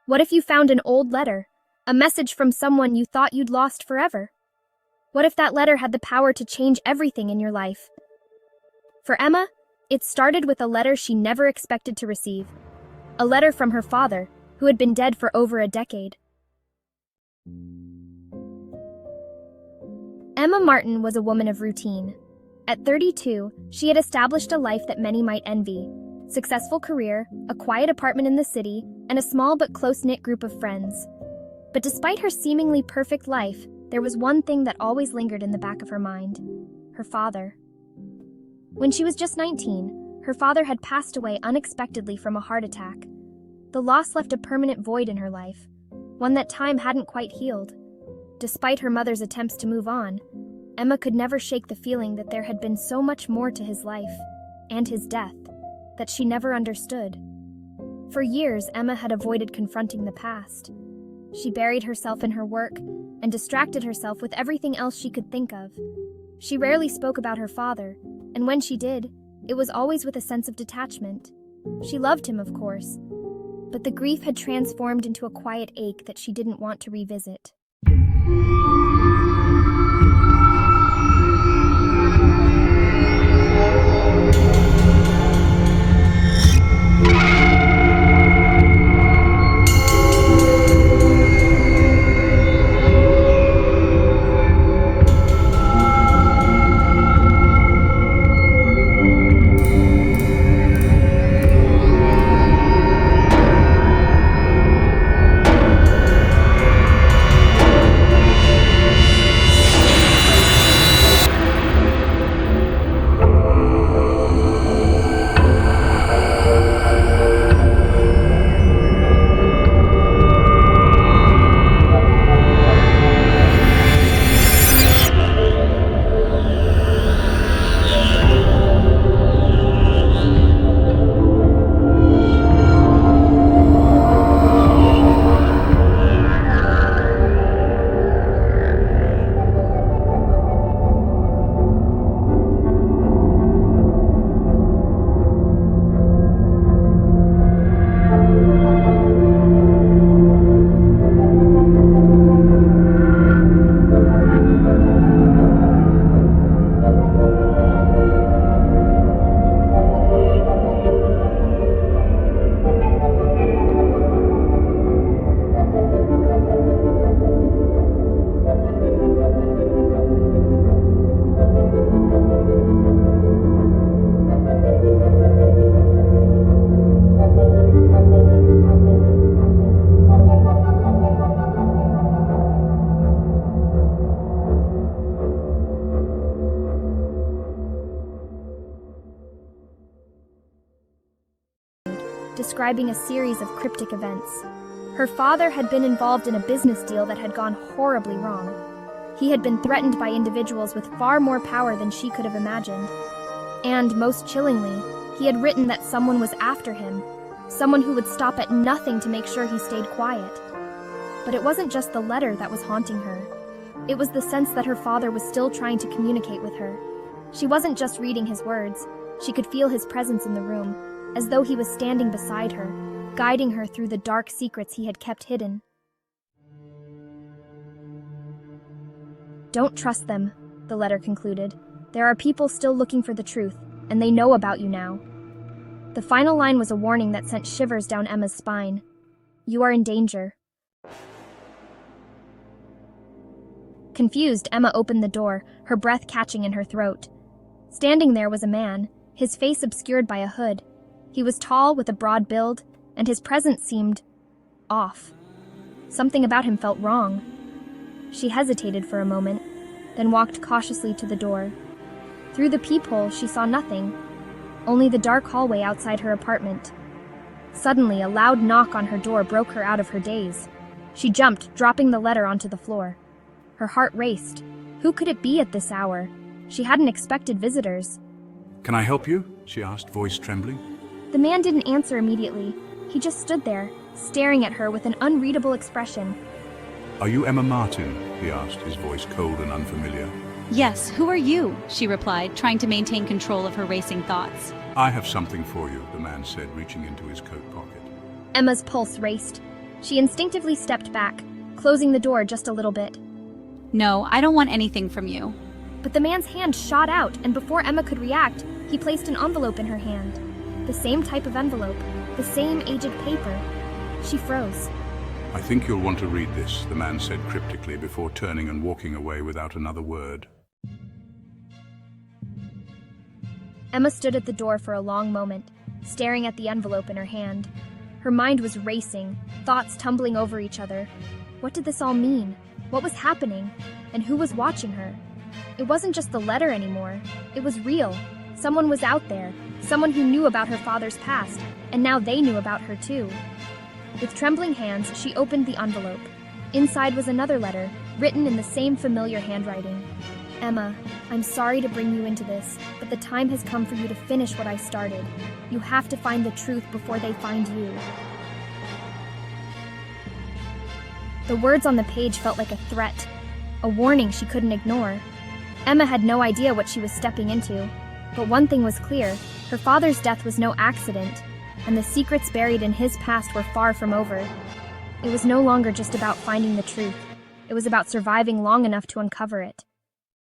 What if you found an old letter, a message from someone you thought you'd lost forever? What if that letter had the power to change everything in your life? For Emma, it started with a letter she never expected to receive. A letter from her father, who had been dead for over a decade. Emma Martin was a woman of routine. At 32, she had established a life that many might envy. Successful career, a quiet apartment in the city, and a small but close-knit group of friends. But despite her seemingly perfect life, there was one thing that always lingered in the back of her mind: her father. When she was just 19, her father had passed away unexpectedly from a heart attack. The loss left a permanent void in her life, one that time hadn't quite healed. Despite her mother's attempts to move on, Emma could never shake the feeling that there had been so much more to his life, and his death, that she never understood. For years, Emma had avoided confronting the past. She buried herself in her work and distracted herself with everything else she could think of. She rarely spoke about her father, and when she did, it was always with a sense of detachment. She loved him, of course, but the grief had transformed into a quiet ache that she didn't want to revisit. Describing a series of cryptic events. Her father had been involved in a business deal that had gone horribly wrong. He had been threatened by individuals with far more power than she could have imagined. And, most chillingly, he had written that someone was after him, someone who would stop at nothing to make sure he stayed quiet. But it wasn't just the letter that was haunting her. It was the sense that her father was still trying to communicate with her. She wasn't just reading his words, she could feel his presence in the room, as though he was standing beside her, guiding her through the dark secrets he had kept hidden. "Don't trust them," the letter concluded. "There are people still looking for the truth, and they know about you now." The final line was a warning that sent shivers down Emma's spine. "You are in danger." Confused, Emma opened the door, her breath catching in her throat. Standing there was a man, his face obscured by a hood. He was tall, with a broad build, and his presence seemed off. Something about him felt wrong. She hesitated for a moment, then walked cautiously to the door. Through the peephole, she saw nothing, only the dark hallway outside her apartment. Suddenly, a loud knock on her door broke her out of her daze. She jumped, dropping the letter onto the floor. Her heart raced. Who could it be at this hour? She hadn't expected visitors. "Can I help you?" she asked, voice trembling. The man didn't answer immediately. He just stood there, staring at her with an unreadable expression. "Are you Emma Martin?" he asked, his voice cold and unfamiliar. "Yes, who are you?" she replied, trying to maintain control of her racing thoughts. "I have something for you," the man said, reaching into his coat pocket. Emma's pulse raced. She instinctively stepped back, closing the door just a little bit. No, I don't want anything from you. But the man's hand shot out, and before Emma could react, he placed an envelope in her hand. The same type of envelope, the same aged paper. She froze. I think you'll want to read this, the man said cryptically before turning and walking away without another word. Emma stood at the door for a long moment, staring at the envelope in her hand. Her mind was racing, thoughts tumbling over each other. What did this all mean? What was happening? And who was watching her? It wasn't just the letter anymore. It was real. Someone was out there, someone who knew about her father's past, and now they knew about her too. With trembling hands, she opened the envelope. Inside was another letter, written in the same familiar handwriting. Emma, I'm sorry to bring you into this, but the time has come for you to finish what I started. You have to find the truth before they find you. The words on the page felt like a threat, a warning she couldn't ignore. Emma had no idea what she was stepping into, but one thing was clear: her father's death was no accident, and the secrets buried in his past were far from over. It was no longer just about finding the truth. It was about surviving long enough to uncover it.